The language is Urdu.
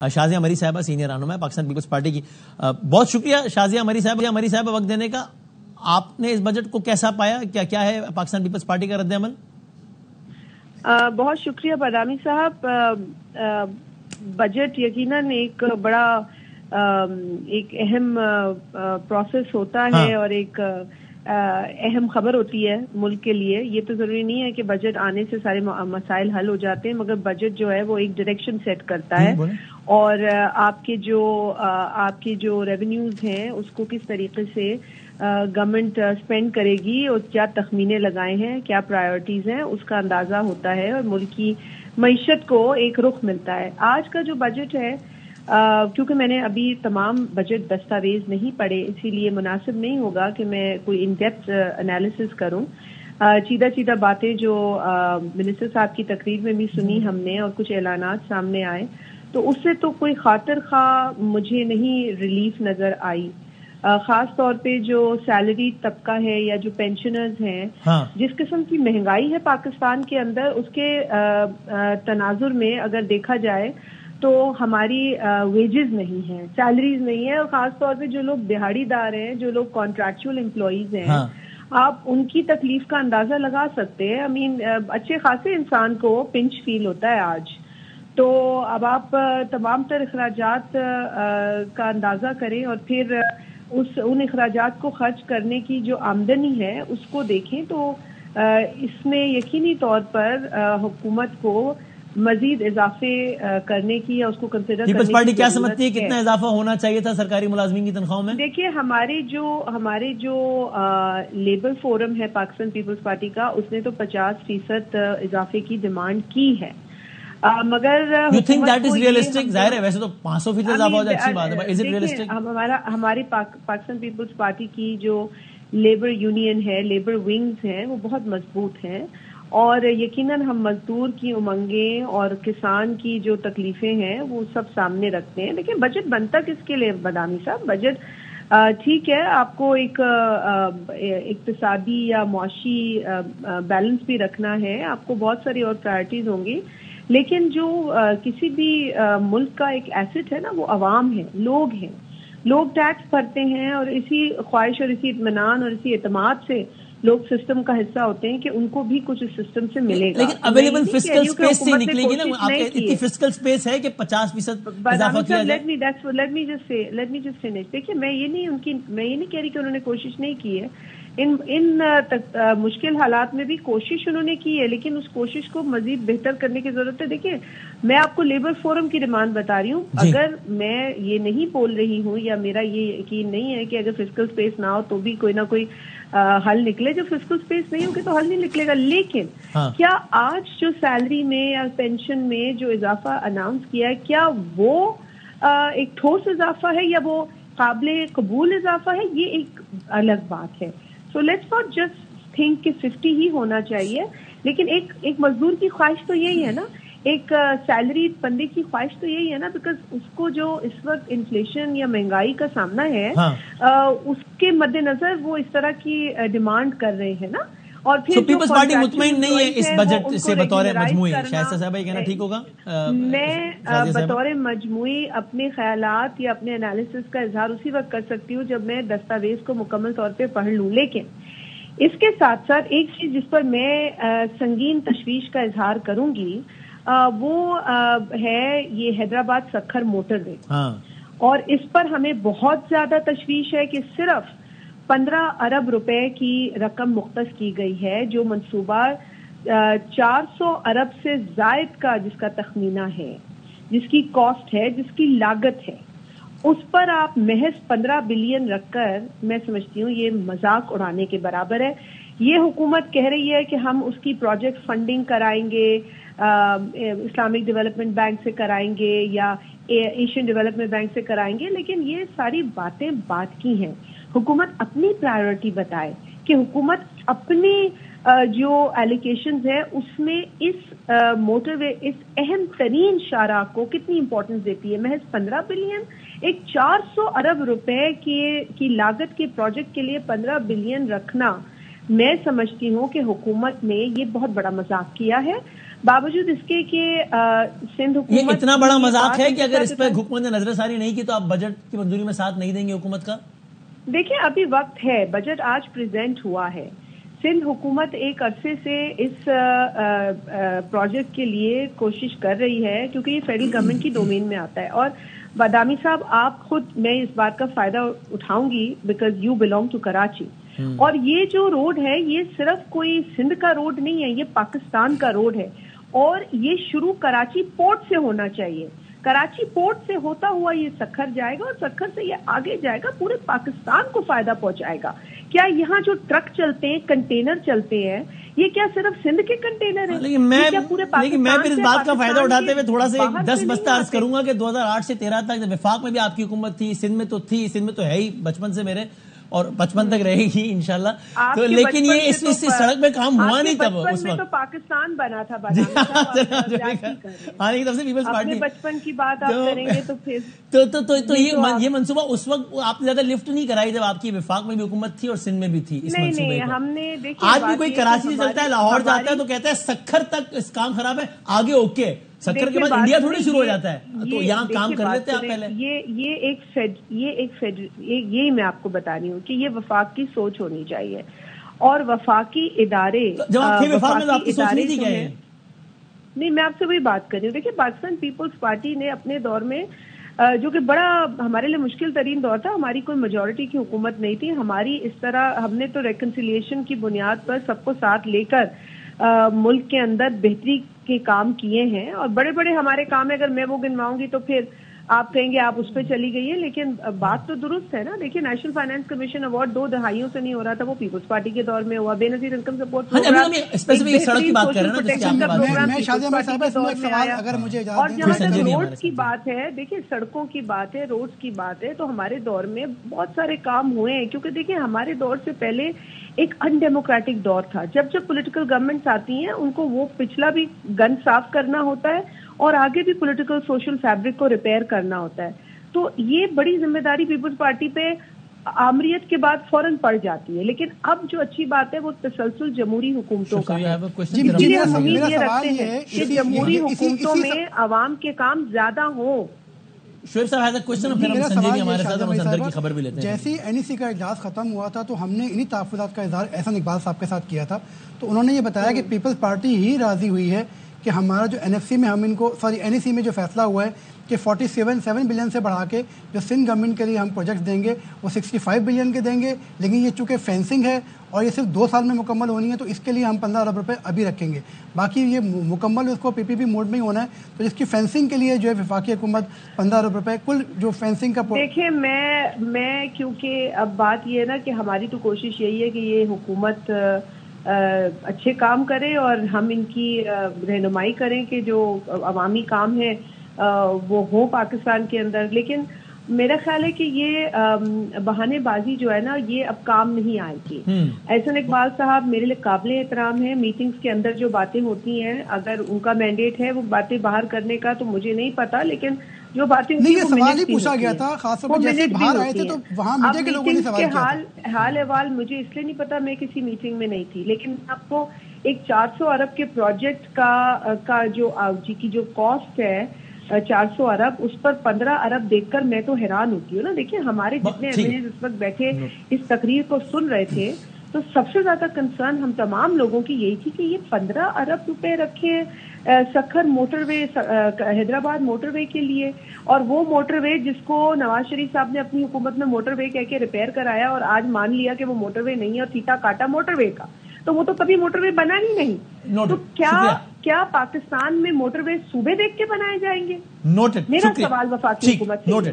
شازیہ مری صاحبہ سینئر رہنما ہے پاکستان پیپلز پارٹی کی. بہت شکریہ شازیہ مری صاحبہ وقت دینے کا. آپ نے اس بجٹ کو کیسا پایا؟ کیا ہے پاکستان پیپلز پارٹی کا رد عمل؟ بہت شکریہ بادامی صاحب. بجٹ یقیناً ایک بڑا ایک اہم پروسیس ہوتا ہے اور ایک اہم خبر ہوتی ہے ملک کے لیے. یہ تو ضروری نہیں ہے کہ بجٹ آنے سے سارے مسائل حل ہو جاتے ہیں، مگر بجٹ جو ہے وہ ایک ڈائریکشن سیٹ کرتا ہے اور آپ کے جو ریونیوز ہیں اس کو کس طریقے سے گورنمنٹ اسپینڈ کرے گی اور کیا تخمینے لگائے ہیں، کیا پرائیورٹیز ہیں، اس کا اندازہ ہوتا ہے اور ملک کی معیشت کو ایک رخ ملتا ہے. آج کا جو بجٹ ہے، کیونکہ میں نے ابھی تمام بجٹ دستاویز نہیں پڑھے، اسی لیے مناسب نہیں ہوگا کہ میں کوئی ان ڈیپتھ انالیسس کروں. چیدہ باتیں جو منسٹر صاحب کی تقریر میں بھی سنی ہم نے اور کچھ اعلانات سامنے آئے، تو اس سے تو کوئی خاطر خواہ مجھے نہیں ریلیف نظر آئی. خاص طور پہ جو سیلری طبقہ ہے یا جو پینشنرز ہیں، جس قسم کی مہنگائی ہے پاکستان کے اندر، اس کے تناظر میں اگر دیکھا جائے تو ہماری ویجز نہیں ہیں، سیلریز نہیں ہیں، اور خاص طور پہ جو لوگ دہاڑی دار ہیں، جو لوگ کانٹریکچوئل امپلائیز ہیں، آپ ان کی تکلیف کا اندازہ لگا سکتے ہیں. اچھے خاصے انسان کو پنچ فیل ہوتا ہے آج. تو اب آپ تمام تر اخراجات کا اندازہ کریں اور پھر ان اخراجات کو خرچ کرنے کی جو آمدنی ہے اس کو دیکھیں تو اس میں یقینی طور پر حکومت کو مزید اضافے کرنے کی یا اس کو کنسیڈر کرنے کی پیپلز پارٹی کیا سمجھتی ہے کتنا اضافہ ہونا چاہیے تھا سرکاری ملازمین کی تنخواہوں میں؟ دیکھیے، ہمارے جو لیبر فورم ہے پاکستان پیپلز پارٹی کا، اس نے تو 50% اضافے کی ڈیمانڈ کی ہے، مگر you think that is realistic؟ ظاہر ہے ویسے تو 500% اضافہ ہو جائے اچھی بات ہے، is it realistic؟ ہماری پاکستان پیپلز پارٹی کی جو لیبر یونین ہے، لیبر ونگز ہیں، وہ بہت مضبوط ہیں اور یقیناً ہم مزدور کی امنگیں اور کسان کی جو تکلیفیں ہیں وہ سب سامنے رکھتے ہیں. لیکن بجٹ بنتا کس کے لیے بادامی صاحب؟ بجٹ ٹھیک ہے، آپ کو ایک اقتصادی یا معاشی بیلنس بھی رکھنا ہے، آپ کو بہت ساری اور پرائرٹیز ہوں گی، لیکن جو کسی بھی ملک کا ایک ایسٹ ہے نا، وہ عوام ہے، لوگ ہیں. لوگ ٹیکس بھرتے ہیں اور اسی خواہش اور اسی اطمینان اور اسی اعتماد سے لوگ سسٹم کا حصہ ہوتے ہیں کہ ان کو بھی کچھ اس سسٹم سے ملے گا. لیکن اویلیبل فسکل اسپیس سے نکلے گی نا، آپ کے اتنی فسکل اسپیس ہے کہ 50% اضافہ کیا جائے؟ Let me just finish. دیکھیے، میں یہ نہیں کہہ رہی کہ انہوں نے کوشش نہیں کی ہے. ان مشکل حالات میں بھی کوشش انہوں نے کی ہے، لیکن اس کوشش کو مزید بہتر کرنے کی ضرورت ہے. دیکھیے، میں آپ کو لیبر فورم کی ڈیمانڈ بتا رہی ہوں. اگر میں یہ نہیں بول رہی ہوں یا میرا یہ یقین نہیں ہے کہ اگر فسکل اسپیس نہ ہو تو بھی کوئی نہ کوئی حل نکلے. جو فسکل اسپیس نہیں ہوگی تو حل نہیں نکلے گا. لیکن کیا آج جو سیلری میں یا پینشن میں جو اضافہ اناؤنس کیا ہے، کیا وہ ایک ٹھوس اضافہ ہے یا وہ قابل قبول اضافہ ہے؟ یہ ایک الگ بات ہے. So let's not just think کہ 50 ہی ہونا چاہیے. لیکن ایک مزدور کی خواہش تو یہی ہے نا، ایک سیلری بندے کی خواہش تو یہی ہے نا، بیکاز اس کو جو اس وقت انفلیشن یا مہنگائی کا سامنا ہے اس کے مد نظر وہ اس طرح کی ڈیمانڈ کر رہے ہیں نا. اور پھر پیپلز پارٹی مطمئن نہیں ہے اس بجٹ سے بطور مجموعی. شائستہ صاحبہ یہ کہنا ٹھیک ہوگا؟ میں بطور مجموعی اپنے خیالات یا اپنے انالیسس کا اظہار اسی وقت کر سکتی ہوں جب میں دستاویز کو مکمل طور پہ پڑھ لوں. لیکن اس کے ساتھ ساتھ ایک چیز جس پر میں سنگین تشویش کا اظہار کروں گی وہ ہے یہ حیدرآباد سکھر موٹر وے. اور اس پر ہمیں بہت زیادہ تشویش ہے کہ صرف 15 ارب روپے کی رقم مختص کی گئی ہے، جو منصوبہ 400 ارب سے زائد کا جس کا تخمینہ ہے، جس کی کاسٹ ہے، جس کی لاگت ہے، اس پر آپ محض 15 بلین رکھ کر میں سمجھتی ہوں یہ مذاق اڑانے کے برابر ہے. یہ حکومت کہہ رہی ہے کہ ہم اس کی پروجیکٹ فنڈنگ کرائیں گے، اسلامک ڈیولپمنٹ بینک سے کرائیں گے یا ایشین ڈیولپمنٹ بینک سے کرائیں گے، لیکن یہ ساری باتیں بات کی ہیں. حکومت اپنی پرائیورٹی بتائے کہ حکومت اپنی جو ایلوکیشنز ہے اس میں اس موٹر وے، اس اہم ترین شاہراہ کو کتنی امپورٹنس دیتی ہے. محض 15 بلین، ایک 400 ارب روپے کی لاگت کے پروجیکٹ کے لیے 15 بلین رکھنا، میں سمجھتی ہوں کہ حکومت نے یہ بہت بڑا مذاق کیا ہے. باوجود اس کے کہ سندھ حکومت یہ اتنا بڑا مذاق ہے کہ اگر اس پہ حکومت نے نظر ثانی نہیں کی تو آپ بجٹ کی منظوری میں ساتھ نہیں دیں گے حکومت کا؟ دیکھیں ابھی وقت ہے، بجٹ آج پریزنٹ ہوا ہے، سندھ حکومت ایک عرصے سے اس پروجیکٹ کے لیے کوشش کر رہی ہے کیونکہ یہ فیڈرل گورنمنٹ کی ڈومین میں آتا ہے، اور بادامی صاحب آپ خود، میں اس بات کا فائدہ اٹھاؤں گی because you belong to Karachi, اور یہ جو روڈ ہے یہ صرف کوئی سندھ کا روڈ نہیں ہے، یہ پاکستان کا روڈ ہے، اور یہ شروع کراچی پورٹ سے ہونا چاہیے، کراچی پورٹ سے ہوتا ہوا یہ سکھر جائے گا اور سکھر سے یہ آگے جائے گا، پورے پاکستان کو فائدہ پہنچائے گا۔ کیا یہاں جو ٹرک چلتے ہیں، کنٹینر چلتے ہیں، یہ کیا صرف سندھ کے کنٹینر ہیں؟ لیکن میں پھر اس بات کا فائدہ اٹھاتے ہوئے تھوڑا سا 10 بستہ عرض کروں گا کہ 2008 سے 13 تک وفاق میں بھی آپ کی حکومت تھی، سندھ میں تو تھی، سندھ میں تو ہے ہی بچپن سے میرے، اور 55 تک رہے گی انشاءاللہ، تو لیکن یہ اس سڑک پہ کام ہوا نہیں تب اس وقت، تو پاکستان بنا تھا، پیپلز پارٹی بچپن کی بات آپ کریں گے تو پھر تو یہ منصوبہ اس وقت آپ نے زیادہ لفٹ نہیں کرائی جب آپ کی وفاق میں بھی حکومت تھی اور سندھ میں بھی تھی اس منصوبے کو؟ ہم نے آج بھی کوئی کراچی سے چلتا ہے، لاہور جاتا ہے تو کہتا ہے سکھر تک اس کام خراب ہے، آگے اوکے، سکھر کے بعد انڈیا تھوڑی شروع ہو جاتا ہے، تو یہاں کام کر لیتے ہیں آپ پہلے۔ یہی میں آپ کو بتا رہی ہوں کہ یہ وفاق کی سوچ ہونی چاہیے، اور وفاقی ادارے، جب آپ تھے وفاق میں تو آپ کی سوچ نہیں تھی کیا ہے؟ نہیں، میں آپ سے وہی بات کر رہی ہوں۔ دیکھیں، پاکستان پیپلز پارٹی نے اپنے دور میں، جو کہ بڑا ہمارے لیے مشکل ترین دور تھا، ہماری کوئی میجورٹی کی حکومت نہیں تھی، ہماری اس طرح ہم نے تو ریکنسیلیشن کی بنیاد پر سب کو ساتھ لے کر ملک کے اندر بہتری کے کام کیے ہیں، اور بڑے بڑے ہمارے کام ہیں، اگر میں وہ گنواؤں گی تو پھر آپ کہیں گے آپ اس پہ چلی گئی ہے، لیکن بات تو درست ہے نا۔ دیکھیے، نیشنل فائنانس کمیشن ایوارڈ 2 دہائیوں سے نہیں ہو رہا تھا، وہ پیپلز پارٹی کے دور میں ہوا، بے نظیر انکم سپورٹ سڑک کی بات کر رہے ہیں، اور جہاں تک روڈ کی بات ہے، دیکھیے سڑکوں کی بات ہے، روڈ کی بات ہے، تو ہمارے دور میں بہت سارے کام ہوئے ہیں، کیونکہ دیکھیے ہمارے دور سے پہلے ایک ان ڈیموکریٹک دور تھا، جب پولیٹیکل گورنمنٹس آتی ہیں ان کو وہ پچھلا بھی گن صاف کرنا ہوتا ہے اور آگے بھی پولیٹیکل سوشل فیبرک کو ریپیئر کرنا ہوتا ہے، تو یہ بڑی ذمہ داری پیپلز پارٹی پہ آمریت کے بعد فوراً پڑ جاتی ہے۔ لیکن اب جو اچھی بات ہے وہ تسلسل جمہوری حکومتوں کا ہے، ہم امید یہ رکھتے ہیں کہ جمہوری حکومتوں میں عوام کے کام زیادہ ہوں۔ شعیب صاحب ہے کوشچن، پھر ہم سنجے بھی ہمارے ساتھ اندر کی خبر بھی لیتے ہیں۔ جیسے ہی این ای سی کا اجلاس ختم ہوا تھا تو ہم نے انہی تحفظات کا اظہار احسن اقبال صاحب کے ساتھ کیا تھا، تو انہوں نے یہ بتایا کہ پیپلز پارٹی ہی راضی ہوئی ہے کہ ہمارا جو این ایف سی میں ہم ان کو این ای سی میں جو فیصلہ ہوا ہے کہ 47 بلین سے بڑھا کے جو سندھ گورنمنٹ کے لیے ہم پروجیکٹس دیں گے وہ 65 بلین کے دیں گے، لیکن یہ چونکہ فینسنگ ہے اور یہ صرف 2 سال میں مکمل ہونی ہے تو اس کے لیے ہم 15 ارب روپے ابھی رکھیں گے، باقی یہ مکمل اس کو پی پی پی موڈ میں ہی ہونا ہے، تو جس کی فینسنگ کے لیے جو ہے وفاقی حکومت 15 ارب روپے کل جو فینسنگ کا۔ دیکھیں، میں کیونکہ اب بات یہ ہے نا کہ ہماری تو کوشش یہی ہے کہ یہ حکومت اچھے کام کرے اور ہم ان کی رہنمائی کریں کہ جو عوامی کام ہے وہ ہو پاکستان کے اندر، لیکن میرا خیال ہے کہ یہ بہانے بازی جو ہے نا یہ اب کام نہیں آئے گی۔ احسن اقبال صاحب میرے لیے قابل احترام ہے، میٹنگز کے اندر جو باتیں ہوتی ہیں اگر ان کا مینڈیٹ ہے وہ باتیں باہر کرنے کا تو مجھے نہیں پتا، لیکن جو باتیں نہیں، یہ سوال ہی پوچھا گیا تھا، خاص طور پر جیسے باہر آئے تھے تو وہاں میڈیا کے لوگوں نے سوال کیا تھا۔ حال احوال مجھے اس لیے نہیں پتا، میں کسی میٹنگ میں نہیں تھی، لیکن آپ کو ایک 400 ارب کے پروجیکٹ کا جو کاسٹ ہے 400 ارب، اس پر 15 ارب دیکھ کر میں تو حیران ہوتی ہوں نا۔ دیکھیں ہمارے جتنے ایم ایل اے اس وقت بیٹھے اس تقریر کو سن رہے تھے تو سب سے زیادہ کنسرن ہم تمام لوگوں کی یہی تھی کہ یہ 15 ارب روپے رکھے سکھر موٹر وے، حیدرآباد موٹر وے کے لیے، اور وہ موٹر وے جس کو نواز شریف صاحب نے اپنی حکومت میں موٹر وے کہہ کے ریپیئر کرایا اور آج مان لیا کہ وہ موٹر وے نہیں ہے اور تھیٹا کاٹا موٹر وے کا، تو وہ تو کبھی موٹر وے بنا ہی نہیں۔ تو کیا پاکستان میں موٹر وے صوبے دیکھ کے بنائے جائیں گے؟ میرا سوال وفاقی حکومت سے۔